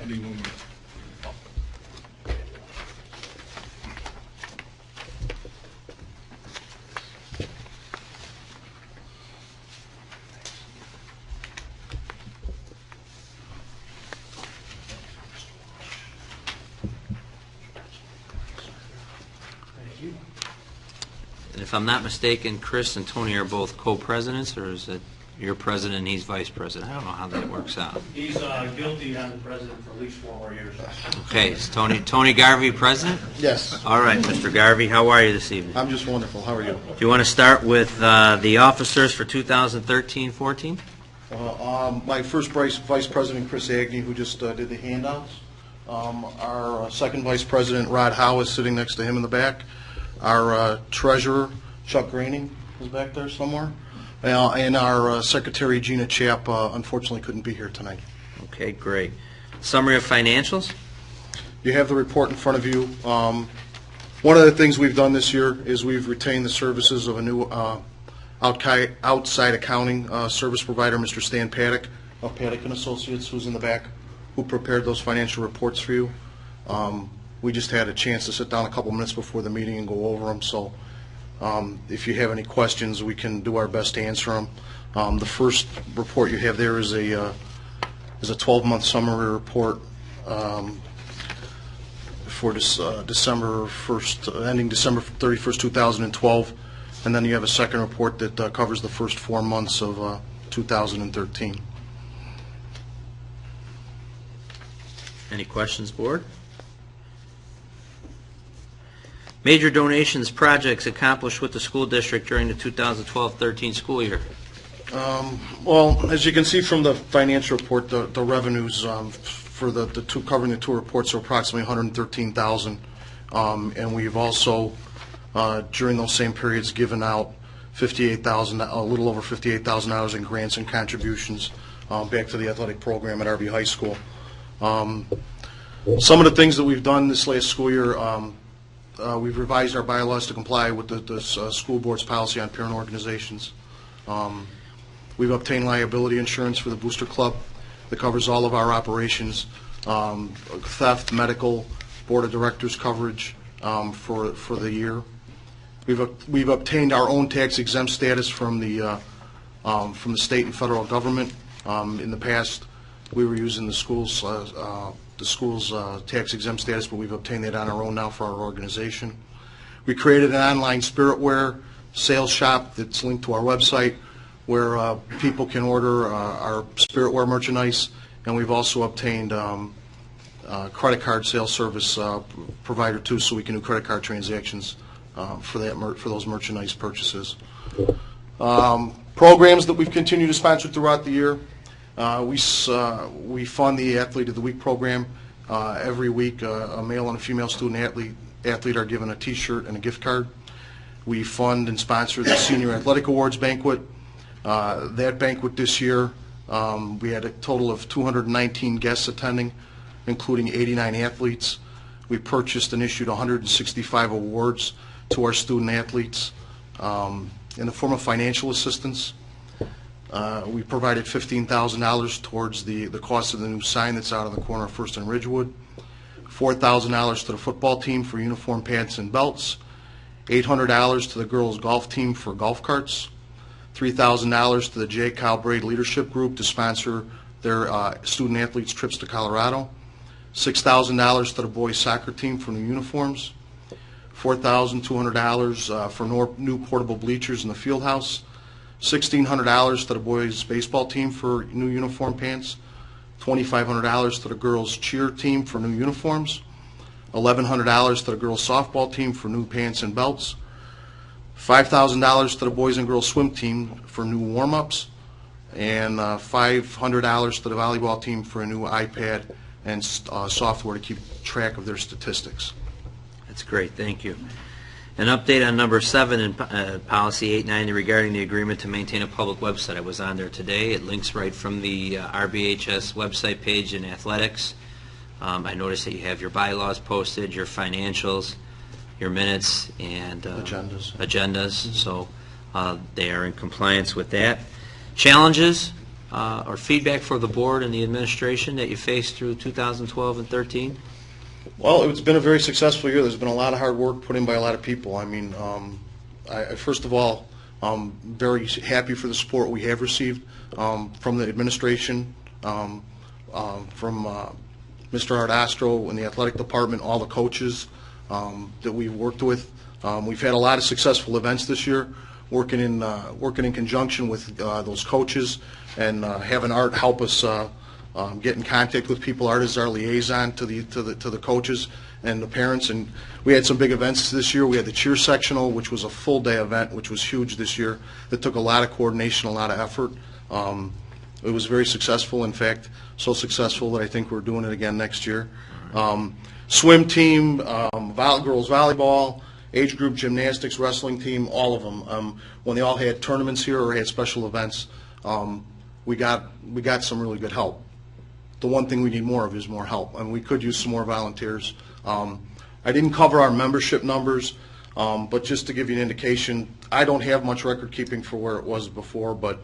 standing movement. And if I'm not mistaken, Chris and Tony are both co-presidents, or is it you're president and he's vice president? I don't know how that works out. He's guilty on the president for at least 4 more years. Okay, is Tony Garvey president? Yes. All right, Mr. Garvey, how are you this evening? I'm just wonderful. How are you? Do you want to start with the officers for 2013-14? My first vice president, Chris Agnew, who just did the handouts. Our second vice president, Rod Howe, is sitting next to him in the back. Our treasurer, Chuck Graining, is back there somewhere. And our secretary, Gina Chapp, unfortunately couldn't be here tonight. Okay, great. Summary of financials? You have the report in front of you. One of the things we've done this year is we've retained the services of a new outside accounting service provider, Mr. Stan Paddock of Paddock & Associates, who's in the back, who prepared those financial reports for you. We just had a chance to sit down a couple minutes before the meeting and go over them, so if you have any questions, we can do our best to answer them. The first report you have there is a 12-month summary report for December 1st, ending December 31st, 2012, and then you have a second report that covers the first 4 months of 2013. Any questions, board? Major donations projects accomplished with the school district during the 2012-13 school year. Well, as you can see from the financial report, the revenues for the two covering the two reports are approximately $113,000, and we've also during those same periods given out $58,000, a little over $58,000 in grants and contributions back to the athletic program at RV High School. Some of the things that we've done this last school year. We've revised our bylaws to comply with the school board's policy on parent organizations. We've obtained liability insurance for the Booster Club that covers all of our operations, theft, medical, board of directors coverage for the year. We've obtained our own tax exempt status from the state and federal government. In the past, we were using the school's tax exempt status, but we've obtained that on our own now for our organization. We created an online spiritware sales shop that's linked to our website where people can order our spiritware merchandise, and we've also obtained credit card sales service provider too, so we can do credit card transactions for those merchandise purchases. Programs that we've continued to sponsor throughout the year. We fund the Athlete of the Week program. Every week, a male and a female student athlete are given a T-shirt and a gift card. We fund and sponsor the Senior Athletic Awards banquet. That banquet this year, we had a total of 219 guests attending, including 89 athletes. We purchased and issued 165 awards to our student athletes in the form of financial assistance. We provided $15,000 towards the cost of the new sign that's out on the corner of First and Ridgewood, $4,000 to the football team for uniform pants and belts, $800 to the girls' golf team for golf carts, $3,000 to the J. Calbraid Leadership Group to sponsor their student athletes' trips to Colorado, $6,000 to the boys' soccer team for new uniforms, $4,200 for new portable bleachers in the field house, $1,600 to the boys' baseball team for new uniform pants, $2,500 to the girls' cheer team for new uniforms, $1,100 to the girls' softball team for new pants and belts, $5,000 to the boys and girls swim team for new warm-ups, and $500 to the volleyball team for a new iPad and software to keep track of their statistics. That's great, thank you. An update on number 7 in policy 890 regarding the agreement to maintain a public website. I was on there today. It links right from the RBHS website page in athletics. I noticed that you have your bylaws posted, your financials, your minutes, and agendas. So they are in compliance with that. Challenges. or feedback for the board and the administration that you faced through 2012 and 13? Well, it's been a very successful year. There's been a lot of hard work put in by a lot of people. I mean, first of all, I'm very happy for the support we have received from the administration, from Mr. Ardastro in the athletic department, all the coaches that we've worked with. We've had a lot of successful events this year, working in conjunction with those coaches and having Art help us get in contact with people. Art is our liaison to the coaches and the parents, and we had some big events this year. We had the cheer sectional, which was a full-day event, which was huge this year. That took a lot of coordination, a lot of effort. It was very successful. In fact, so successful that I think we're doing it again next year. Swim team, girls volleyball, age group gymnastics, wrestling team, all of them. When they all had tournaments here or had special events, we got some really good help. The one thing we need more of is more help, and we could use some more volunteers. I didn't cover our membership numbers, but just to give you an indication, I don't have much record keeping for where it was before, but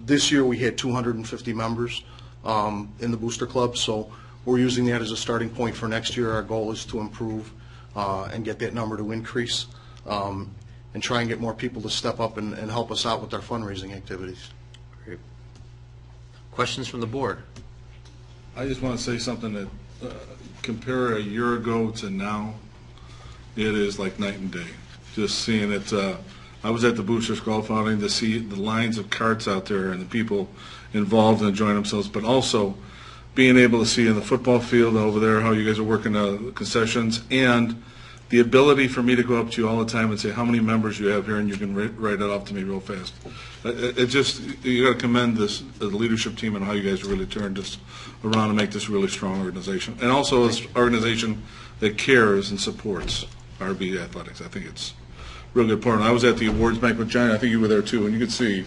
this year we had 250 members in the Booster Club, so we're using that as a starting point for next year. Our goal is to improve and get that number to increase and try and get more people to step up and help us out with our fundraising activities. Great. Questions from the board? I just want to say something that compare a year ago to now, it is like night and day. Just seeing it, I was at the Boosters Golf outing to see the lines of carts out there and the people involved and enjoying themselves, but also being able to see in the football field over there how you guys are working the concessions, and the ability for me to go up to you all the time and say how many members you have here, and you can write it off to me real fast. It just, you got to commend the leadership team and how you guys really turned this around and make this a really strong organization, and also an organization that cares and supports RB athletics. I think it's real good part. And I was at the awards banquet, Johnny. I think you were there too, and you could see,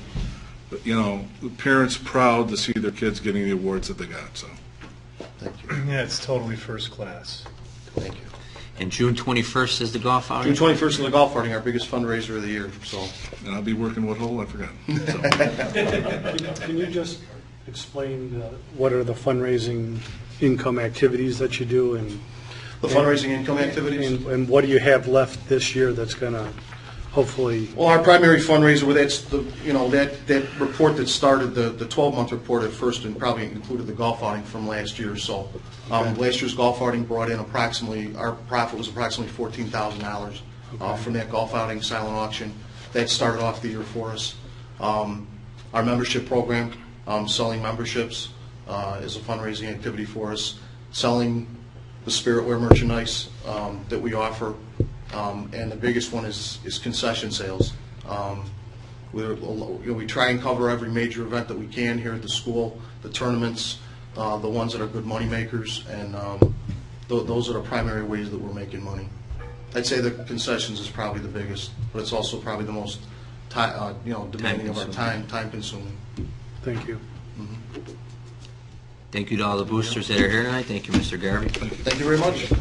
you know, the parents proud to see their kids getting the awards that they got. So, Thank you. Yeah, it's totally first class. Thank you. And June 21st is the golf outing? June 21st is the golf outing, our biggest fundraiser of the year. So, and I'll be working what hole? I forgot. So. Can you just explain what are the fundraising income activities that you do, and the fundraising income activities. and what do you have left this year that's going to hopefully? Well, our primary fundraiser, well, that's the, you know, that report that started the 12-month report at first, and probably included the golf outing from last year. So last year's golf outing brought in approximately, our profit was approximately $14,000 from that golf outing silent auction. That started off the year for us. Our membership program, selling memberships, is a fundraising activity for us. Selling the spirit wear merchandise that we offer. And the biggest one is concession sales. We try and cover every major event that we can here at the school, the tournaments, the ones that are good money makers, and those are the primary ways that we're making money. I'd say the concessions is probably the biggest, but it's also probably the most demanding of our time consuming. Thank you. Thank you to all the boosters that are here tonight. Thank you, Mr. Garvey. Thank you very much.